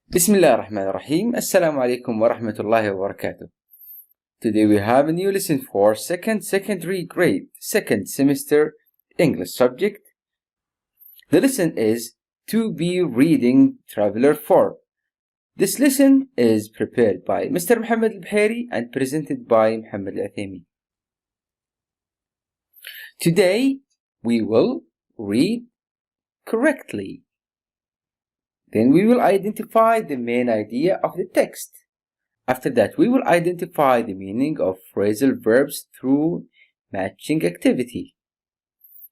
بسم الله الرحمن الرحيم. السلام عليكم ورحمة الله وبركاته. Today we have a new lesson for second secondary grade, second semester English subject. The lesson is To Be Reading Traveler 4. This lesson is prepared by Mr. Mohammed Al-Bheri and presented by Mohammed Al-Athemi. Today we will read correctly. Then we will identify the main idea of the text. After that, we will identify the meaning of phrasal verbs through matching activity.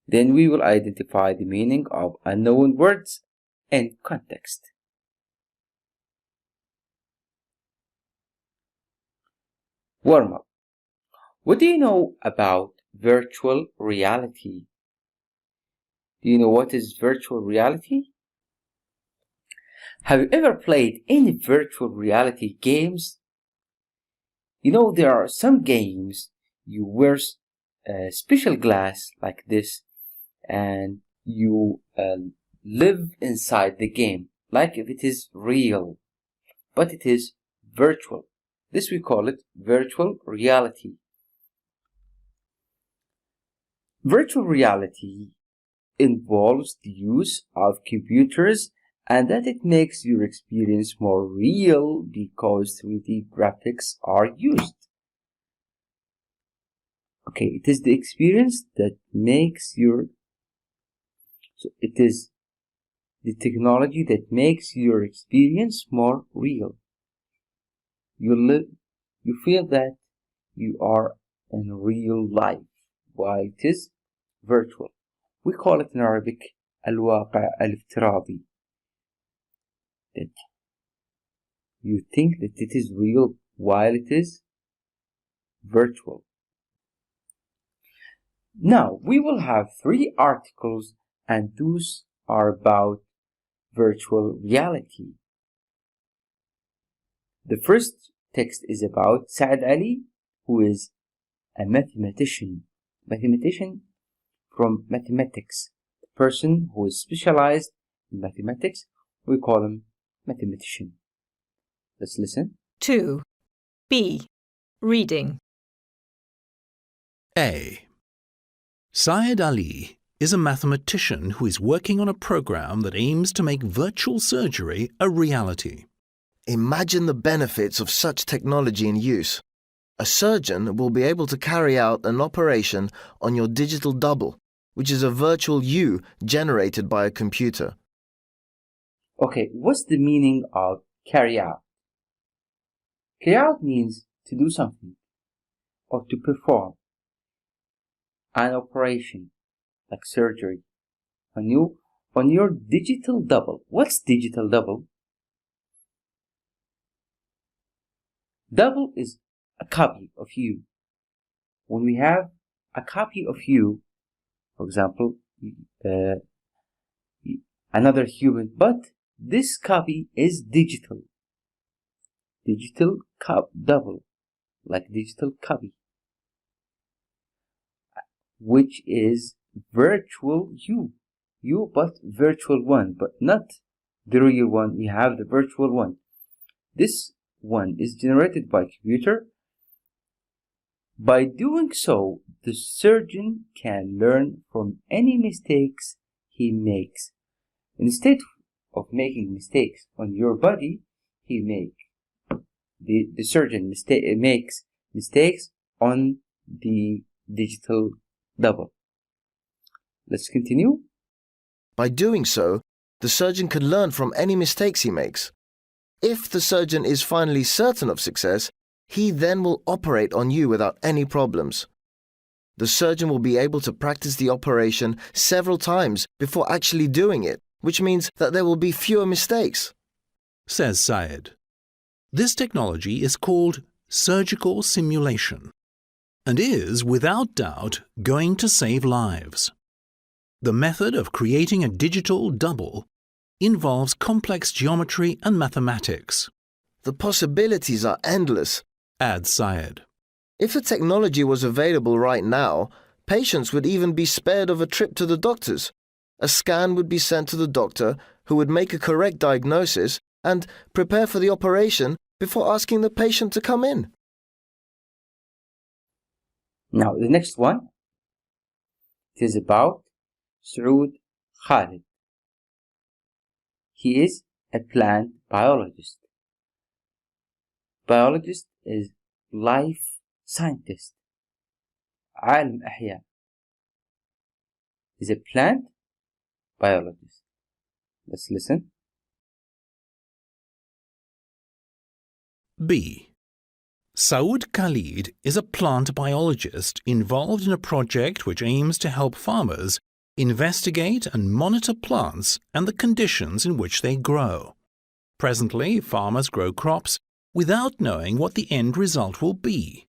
Then we will identify the meaning of unknown words in context. Warm up. What do you know about virtual reality? Do you know what is virtual reality? Have you ever played any virtual reality games? You know, there are some games you wear a special glass like this and you live inside the game like if it is real, but it is virtual. This we call it virtual reality. Virtual reality involves the use of computers and that it makes your experience more real because 3D graphics are used. Okay, it is the experience that makes it is the technology that makes your experience more real. You feel that you are in real life while it is virtual. We call it in Arabic al-waqi' al-iftiradi. That you think that it is real while it is virtual. Now we will have 3 articles and those are about virtual reality. The first text is about Saad Ali, who is a mathematician from mathematics. The person who is specialized in mathematics, we call him mathematician. Let's listen. 2. B. Reading. A. Syed Ali is a mathematician who is working on a program that aims to make virtual surgery a reality. Imagine the benefits of such technology in use. A surgeon will be able to carry out an operation on your digital double, which is a virtual you generated by a computer. Okay, what's the meaning of carry out? Carry out means to do something or to perform an operation like surgery on your digital double. What's digital double? Double is a copy of you. When we have a copy of you, for example, another human, but this copy is digital. Digital double, like digital copy, which is virtual you, but virtual one, but not the real one. We have the virtual one. This one is generated by computer. By doing so, the surgeon can learn from any mistakes he makes. Instead of making mistakes on your body, the surgeon makes mistakes on the digital double. Let's continue. By doing so, the surgeon can learn from any mistakes he makes. If the surgeon is finally certain of success, he then will operate on you without any problems. The surgeon will be able to practice the operation several times before actually doing it, which means that there will be fewer mistakes. Says Syed. This technology is called surgical simulation and is, without doubt, going to save lives. The method of creating a digital double involves complex geometry and mathematics. The possibilities are endless, adds Syed. If the technology was available right now, patients would even be spared of a trip to the doctors. A scan would be sent to the doctor, who would make a correct diagnosis and prepare for the operation before asking the patient to come in. Now, the next one, it is about Saud Khalid. He is a plant biologist. Biologist is life scientist. عالم أحياء is a plant biologist. Let's listen. B. Saud Khalid is a plant biologist involved in a project which aims to help farmers investigate and monitor plants and the conditions in which they grow. Presently, farmers grow crops without knowing what the end result will be.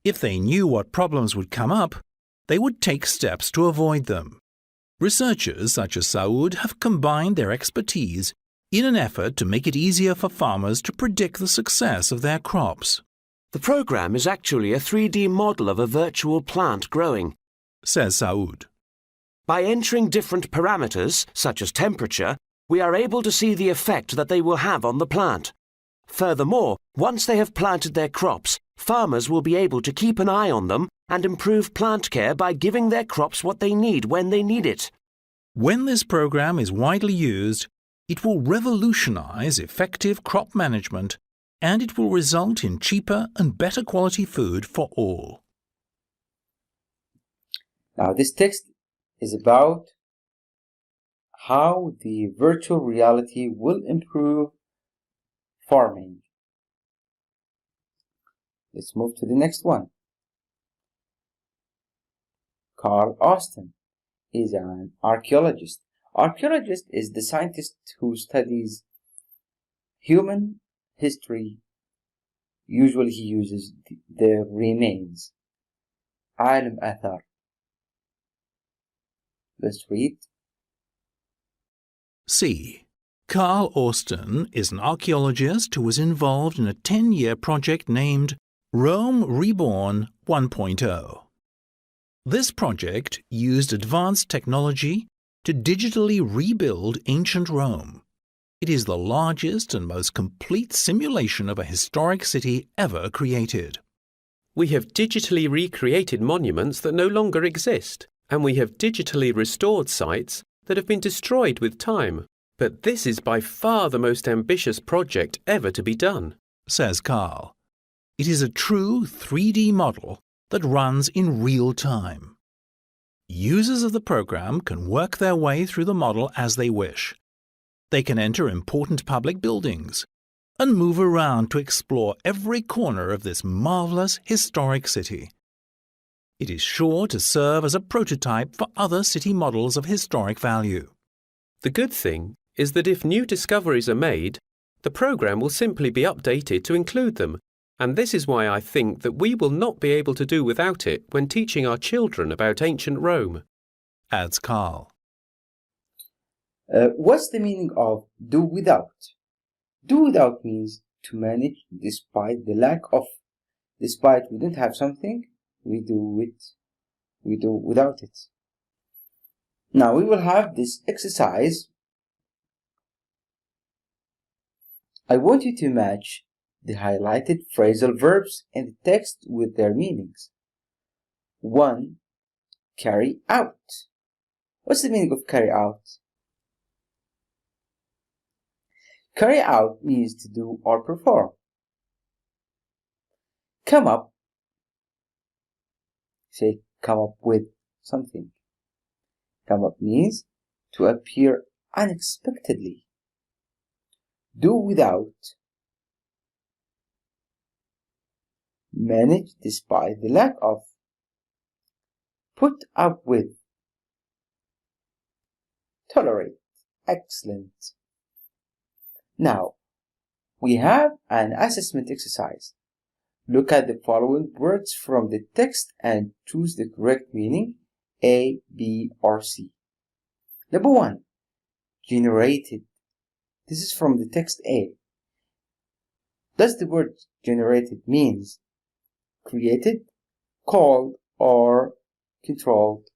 If they knew what problems would come up, they would take steps to avoid them. Researchers such as Saud have combined their expertise in an effort to make it easier for farmers to predict the success of their crops. The program is actually a 3D model of a virtual plant growing, says Saud. By entering different parameters, such as temperature, we are able to see the effect that they will have on the plant. Furthermore, once they have planted their crops, farmers will be able to keep an eye on them and improve plant care by giving their crops what they need when they need it. When this program is widely used, it will revolutionize effective crop management, and it will result in cheaper and better quality food for all. Now, this text is about how the virtual reality will improve farming. Let's move to the next one. Carl Austin is an archaeologist. Archaeologist is the scientist who studies human history. Usually he uses the remains. عالم آثار. Let's read. C. Carl Austin is an archaeologist who was involved in a 10-year project named Rome Reborn 1.0. This project used advanced technology to digitally rebuild ancient Rome. It is the largest and most complete simulation of a historic city ever created. We have digitally recreated monuments that no longer exist, and we have digitally restored sites that have been destroyed with time. But this is by far the most ambitious project ever to be done, says Carl. It is a true 3D model that runs in real time. Users of the program can work their way through the model as they wish. They can enter important public buildings and move around to explore every corner of this marvelous historic city. It is sure to serve as a prototype for other city models of historic value. The good thing is that if new discoveries are made, the program will simply be updated to include them, and this is why I think that we will not be able to do without it when teaching our children about ancient Rome, adds Carl. What's the meaning of do without? Do without means to manage despite the lack of. Despite we don't have something, we do without it. Now we will have this exercise. I want you to match the highlighted phrasal verbs in the text with their meanings. 1. Carry out. What's the meaning of carry out? Carry out means to do or perform. Come up. Say come up with something. Come up means to appear unexpectedly. Do without. Manage despite the lack of. Put up with. Tolerate. Excellent. Now, we have an assessment exercise. Look at the following words from the text and choose the correct meaning, A, B, or C. Number 1. Generated. This is from the text A. Does the word generated means created, called, or controlled?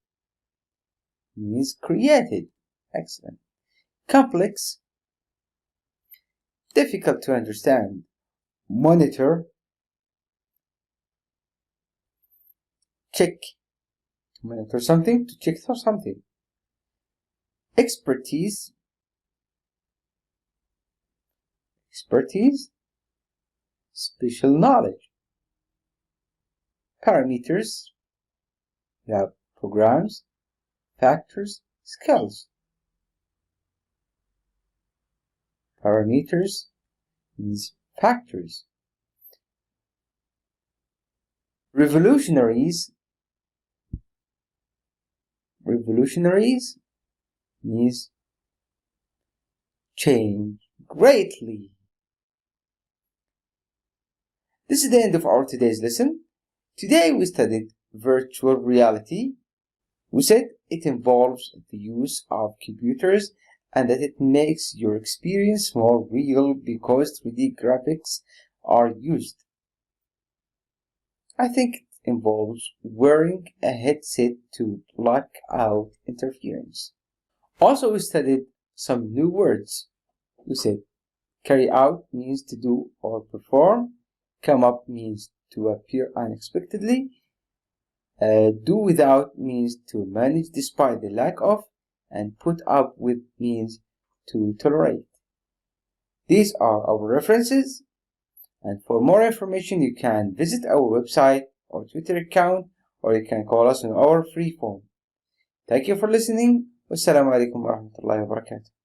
Means created. Excellent. Complex. difficult to understand. Monitor, check, to monitor something, to check for something. Expertise, special knowledge. Parameters, we have programs, factors, skills. Parameters means factors. Revolutionaries means change greatly. This is the end of our today's lesson. Today we studied virtual reality. We said it involves the use of computers and that it makes your experience more real because 3D graphics are used. I think it involves wearing a headset to block out interference. Also, we studied some new words. We said carry out means to do or perform. Come up means to appear unexpectedly. Do without means to manage despite the lack of. And put up with means to tolerate. These are our references. And for more information, you can visit our website or Twitter account, or you can call us on our free phone. Thank you for listening. Wassalamu alaikum wa rahmatullahi wa barakatuh.